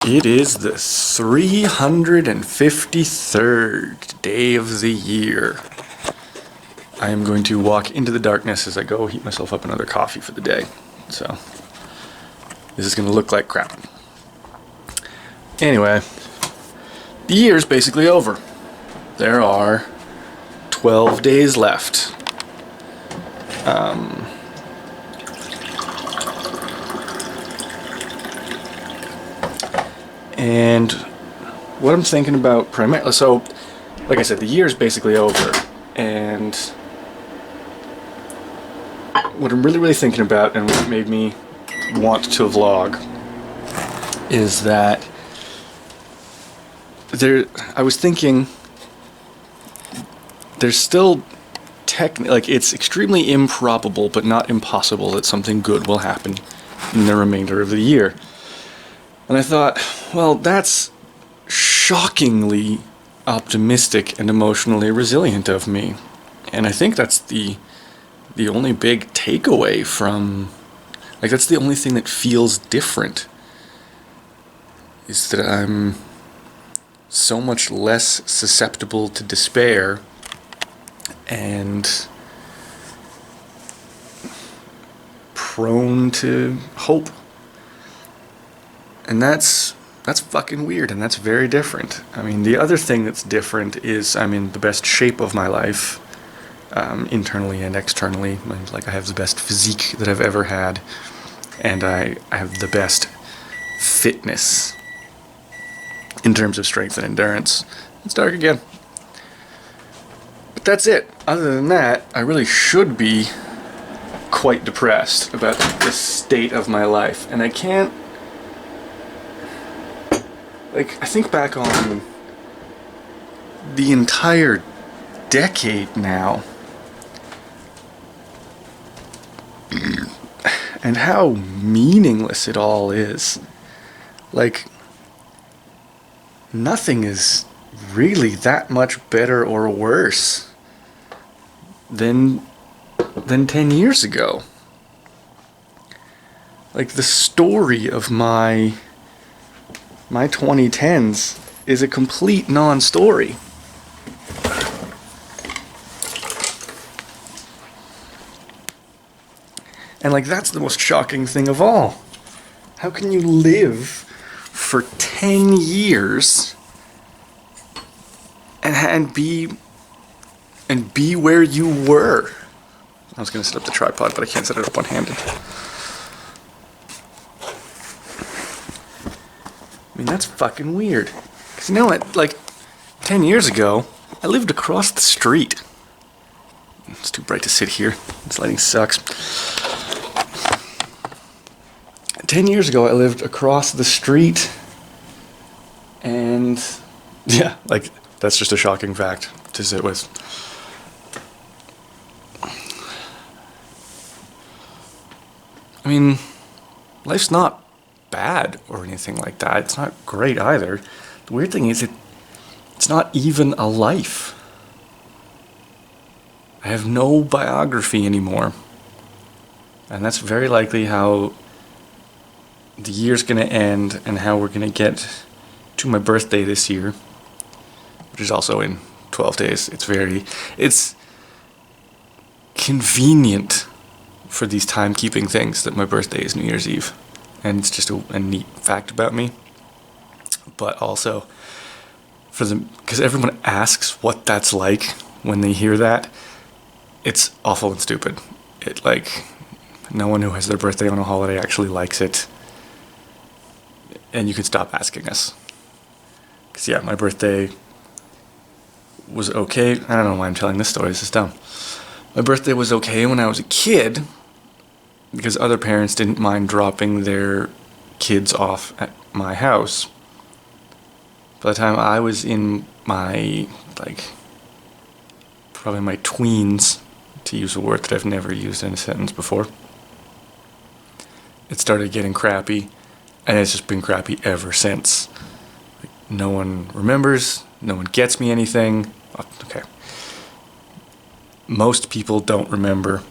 It is the 353rd day of the year. I am going to walk into the darkness as I go heat myself up another coffee for the day. So, this is going to look like crap. Anyway, the year is basically over. There are 12 days left. And what I'm thinking about primarily, so like I said, the year is basically over, and what I'm really thinking about and what made me want to vlog is that I was thinking there's still it's extremely improbable but not impossible that something good will happen in the remainder of the year. And I thought, well, that's shockingly optimistic and emotionally resilient of me. And I think that's the only big takeaway from, that's the only thing that feels different, is that I'm so much less susceptible to despair and prone to hope. And that's fucking weird, and that's very different. I mean, the other thing that's different is I'm in the best shape of my life, internally and externally. I have the best physique that I've ever had, and I have the best fitness in terms of strength and endurance. It's dark again. But that's it. Other than that, I really should be quite depressed about the state of my life, and I can't. I think back on the entire decade now, and how meaningless it all is. Nothing is really that much better or worse than 10 years ago. The story of my 2010s is a complete non-story. And that's the most shocking thing of all. How can you live for 10 years and be where you were? I was going to set up the tripod, but I can't set it up one-handed. I mean, that's fucking weird. Because you know what? 10 years ago, I lived across the street. It's too bright to sit here. This lighting sucks. 10 years ago, I lived across the street. And, yeah, that's just a shocking fact to sit with. I mean, life's not bad or anything like that. It's not great either. The weird thing is it's not even a life. I have no biography anymore. And that's very likely how the year's going to end and how we're going to get to my birthday this year, which is also in 12 days. It's convenient for these timekeeping things that my birthday is New Year's Eve. And it's just a neat fact about me. But also, because everyone asks what that's like when they hear that, it's awful and stupid. No one who has their birthday on a holiday actually likes it. And you can stop asking us. Because, yeah, my birthday was okay. I don't know why I'm telling this story. This is dumb. My birthday was okay when I was a kid, because other parents didn't mind dropping their kids off at my house. By the time I was in my, probably my tweens, to use a word that I've never used in a sentence before, it started getting crappy, and it's just been crappy ever since. No one remembers, no one gets me anything. Okay. Most people don't remember.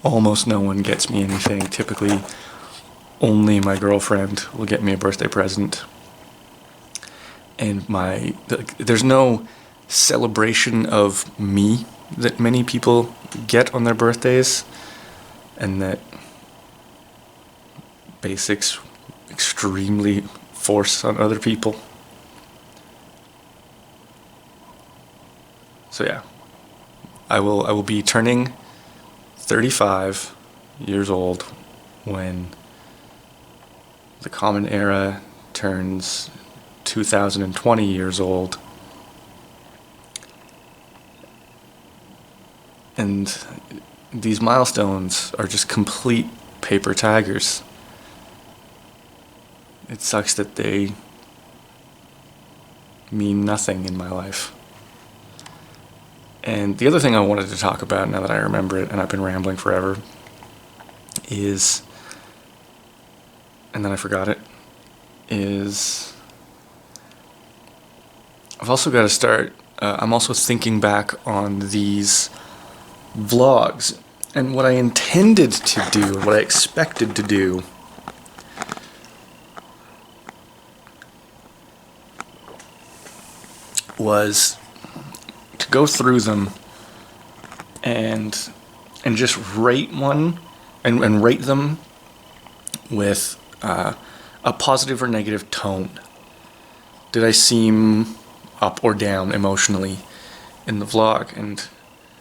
Almost no one gets me anything. Typically, only my girlfriend will get me a birthday present. And there's no celebration of me that many people get on their birthdays, and that basics extremely force on other people. So yeah, I will be turning 35 years old when the Common Era turns 2020 years old. And these milestones are just complete paper tigers. It sucks that they mean nothing in my life. And the other thing I wanted to talk about, now that I remember it, and I've been rambling forever, is, and then I forgot it, is I've also got to start, I'm also thinking back on these vlogs, and what I intended to do, what I expected to do, was to go through them and just rate one and rate them with a positive or negative tone. Did I seem up or down emotionally in the vlog? And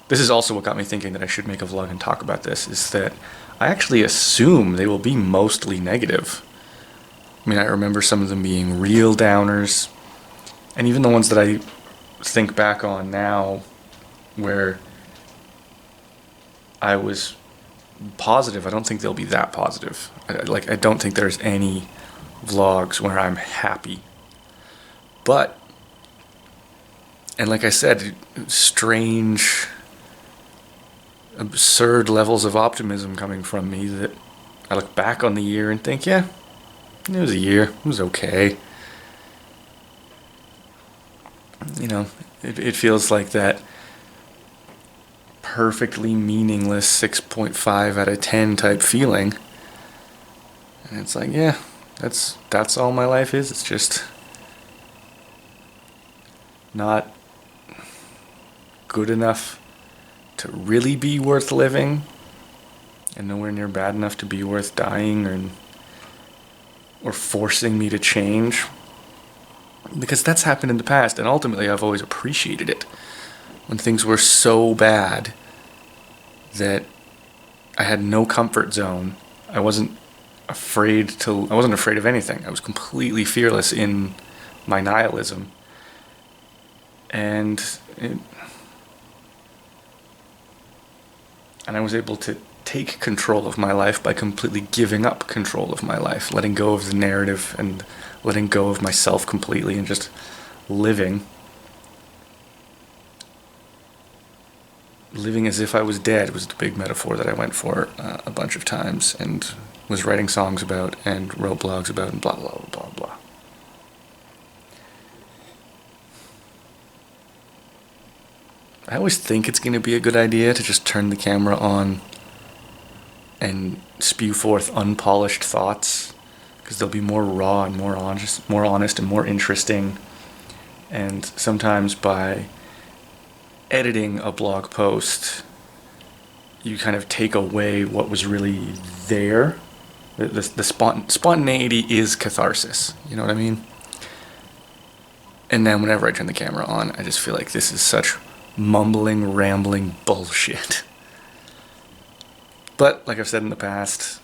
this is also what got me thinking that I should make a vlog and talk about this, is that I actually assume they will be mostly negative. I mean, I remember some of them being real downers, and even the ones that I think back on now where I was positive, I don't think they'll be that positive. I don't think there's any vlogs where I'm happy. But, and like I said, strange, absurd levels of optimism coming from me that I look back on the year and think, yeah, it was a year, it was okay. You know, it feels like that perfectly meaningless 6.5 out of 10 type feeling. And it's like, yeah, that's all my life is. It's just not good enough to really be worth living, and nowhere near bad enough to be worth dying or forcing me to change. Because that's happened in the past, and ultimately I've always appreciated it. When things were so bad that I had no comfort zone, I wasn't afraid of anything. I was completely fearless in my nihilism. And I was able to take control of my life by completely giving up control of my life, letting go of the narrative and letting go of myself completely and just living as if I was dead was the big metaphor that I went for a bunch of times and was writing songs about and wrote blogs about and blah, blah, blah, blah, blah. I always think it's going to be a good idea to just turn the camera on and spew forth unpolished thoughts, because they'll be more raw and more honest and more interesting. And sometimes by editing a blog post, you kind of take away what was really there. The spontaneity is catharsis, you know what I mean? And then whenever I turn the camera on, I just feel like this is such mumbling, rambling bullshit. But, like I've said in the past,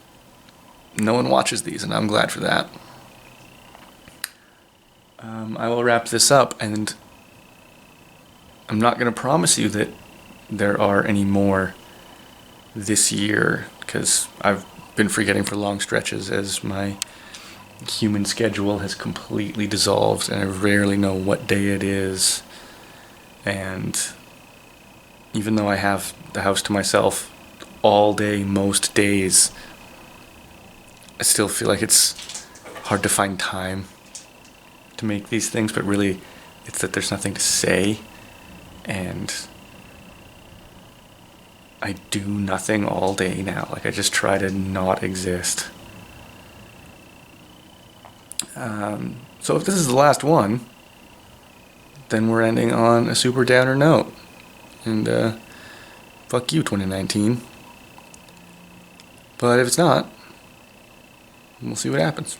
no one watches these, and I'm glad for that. I will wrap this up, and I'm not going to promise you that there are any more this year, because I've been forgetting for long stretches as my human schedule has completely dissolved, and I rarely know what day it is. And even though I have the house to myself all day, most days, I still feel like it's hard to find time to make these things, but really it's that there's nothing to say, and I do nothing all day now. Like, I just try to not exist. So if this is the last one, then we're ending on a super downer note. And fuck you, 2019. But if it's not, we'll see what happens.